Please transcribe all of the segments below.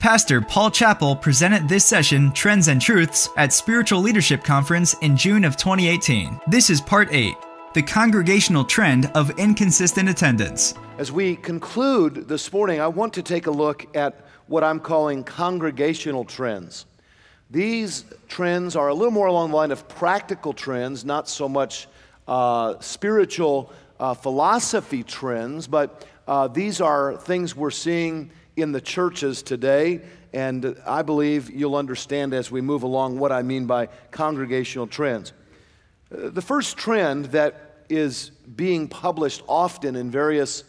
Pastor Paul Chappell presented this session, Trends and Truths, at Spiritual Leadership Conference in June of 2018. This is Part 8, the congregational trend of inconsistent attendance. As we conclude this morning, I want to take a look at what I'm calling congregational trends. These trends are a little more along the line of practical trends, not so much spiritual philosophy trends, but these are things we're seeing in the churches today, and I believe you'll understand as we move along what I mean by congregational trends. The first trend that is being published often in various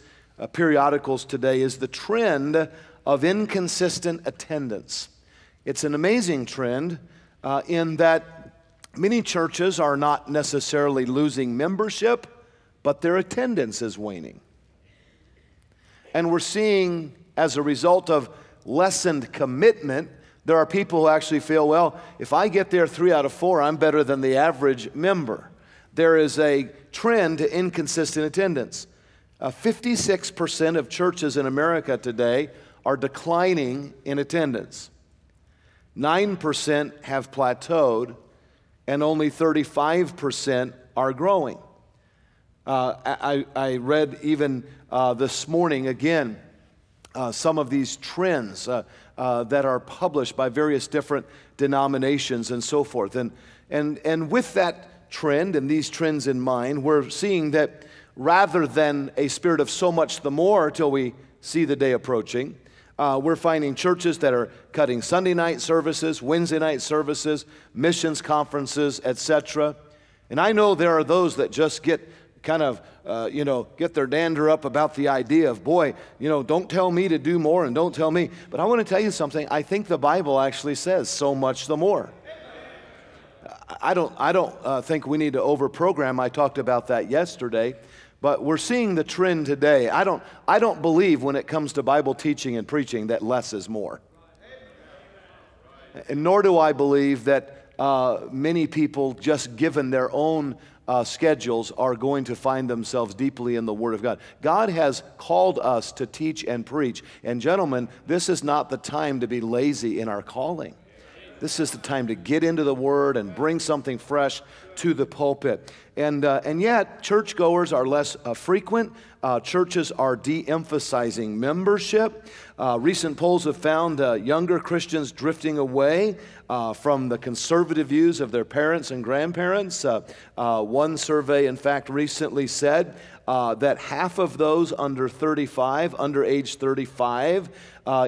periodicals today is the trend of inconsistent attendance. It's an amazing trend in that many churches are not necessarily losing membership, but their attendance is waning. And we're seeing, as a result of lessened commitment, there are people who actually feel, well, if I get there 3 out of 4, I'm better than the average member. There is a trend to inconsistent attendance. 56% of churches in America today are declining in attendance. 9% have plateaued, and only 35% are growing. I read even this morning again some of these trends that are published by various different denominations and so forth. And with that trend and these trends in mind, we're seeing that rather than a spirit of so much the more till we see the day approaching, we're finding churches that are cutting Sunday night services, Wednesday night services, missions conferences, etc. And I know there are those that just get kind of, get their dander up about the idea of, boy, don't tell me to do more and don't tell me. But I want to tell you something. I think the Bible actually says so much the more. I don't think we need to overprogram. I talked about that yesterday. But we're seeing the trend today. I don't believe when it comes to Bible teaching and preaching that less is more. And nor do I believe that many people, just given their own schedules, are going to find themselves deeply in the Word of God. God has called us to teach and preach. And gentlemen, this is not the time to be lazy in our calling. This is the time to get into the Word and bring something fresh to the pulpit. And yet, churchgoers are less frequent. Churches are de-emphasizing membership. Recent polls have found younger Christians drifting away from the conservative views of their parents and grandparents. One survey, in fact, recently said that half of those under age 35,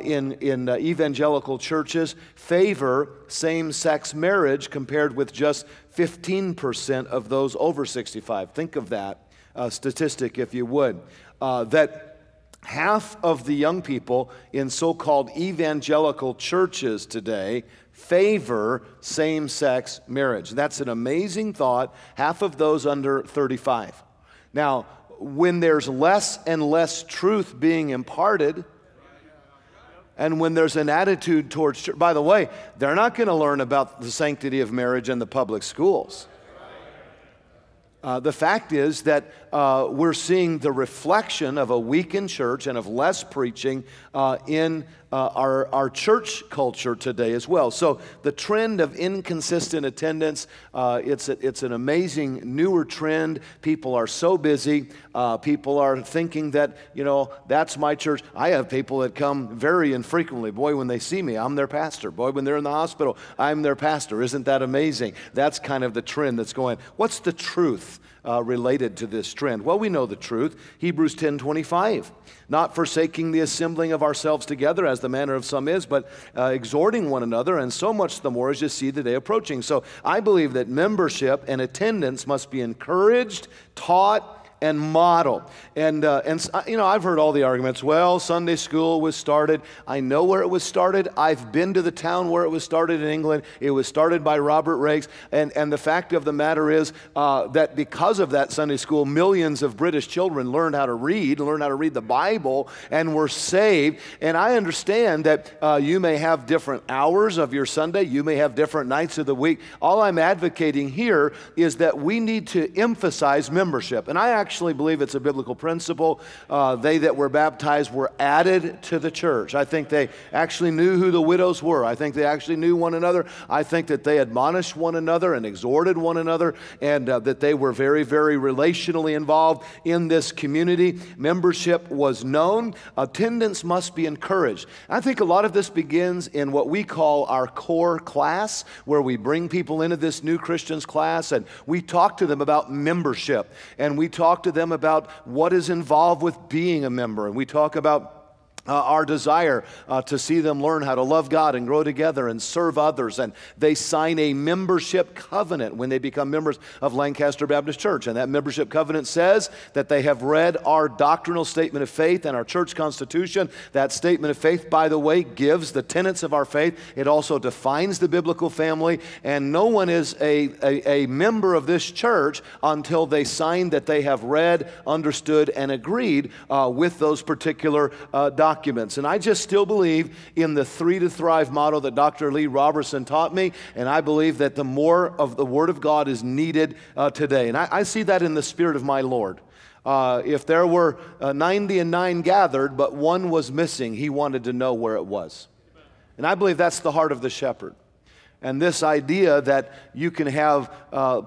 in evangelical churches favor same-sex marriage compared with just 15% of those over 65. Think of that statistic, if you would. That half of the young people in so-called evangelical churches today favor same-sex marriage. That's an amazing thought. Half of those under 35. Now, when there's less and less truth being imparted, and when there's an attitude towards church, by the way, they're not going to learn about the sanctity of marriage in the public schools. The fact is that we're seeing the reflection of a weakened church and of less preaching in our church culture today as well. So the trend of inconsistent attendance, it's an amazing newer trend. People are so busy. People are thinking that, that's my church. I have people that come very infrequently. Boy, when they see me, I'm their pastor. Boy, when they're in the hospital, I'm their pastor. Isn't that amazing? That's kind of the trend that's going. What's the truth related to this trend? Well, we know the truth. Hebrews 10:25. Not forsaking the assembling of ourselves together as the manner of some is, but exhorting one another, and so much the more as you see the day approaching. So I believe that membership and attendance must be encouraged, taught, and model. And I've heard all the arguments. Well, Sunday school was started. I know where it was started. I've been to the town where it was started in England. It was started by Robert Raikes. And the fact of the matter is that because of that Sunday school, millions of British children learned how to read the Bible, and were saved. And I understand that you may have different hours of your Sunday. You may have different nights of the week. All I'm advocating here is that we need to emphasize membership. And I actually believe it's a biblical principle. They that were baptized were added to the church. I think they actually knew who the widows were. I think they actually knew one another. I think that they admonished one another and exhorted one another, and that they were very, very relationally involved in this community. Membership was known. Attendance must be encouraged. I think a lot of this begins in what we call our core class, where we bring people into this new Christians class and we talk to them about membership, and we talk to them about what is involved with being a member, and we talk about our desire to see them learn how to love God and grow together and serve others. And they sign a membership covenant when they become members of Lancaster Baptist Church. And that membership covenant says that they have read our doctrinal statement of faith and our church constitution. That statement of faith, by the way, gives the tenets of our faith. It also defines the biblical family. And no one is a member of this church until they sign that they have read, understood, and agreed with those particular documents. And I just still believe in the 3 to Thrive model that Dr. Lee Robertson taught me, and I believe that the more of the Word of God is needed today. And I see that in the Spirit of my Lord. If there were 99 gathered, but one was missing, he wanted to know where it was. And I believe that's the heart of the shepherd. And this idea that you can have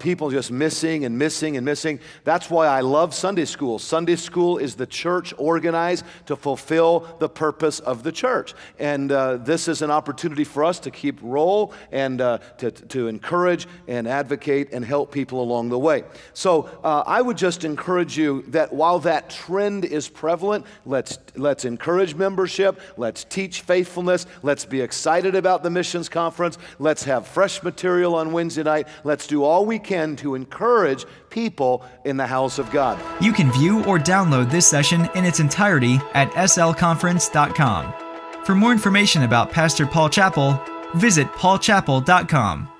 people just missing and missing and missing, that's why I love Sunday school. Sunday school is the church organized to fulfill the purpose of the church. And this is an opportunity for us to keep roll and to encourage and advocate and help people along the way. So I would just encourage you that while that trend is prevalent, let's encourage membership, let's teach faithfulness, let's be excited about the missions conference, let's have fresh material on Wednesday night. Let's do all we can to encourage people in the house of God. You can view or download this session in its entirety at slconference.com. For more information about Pastor Paul Chappell, visit paulchappell.com.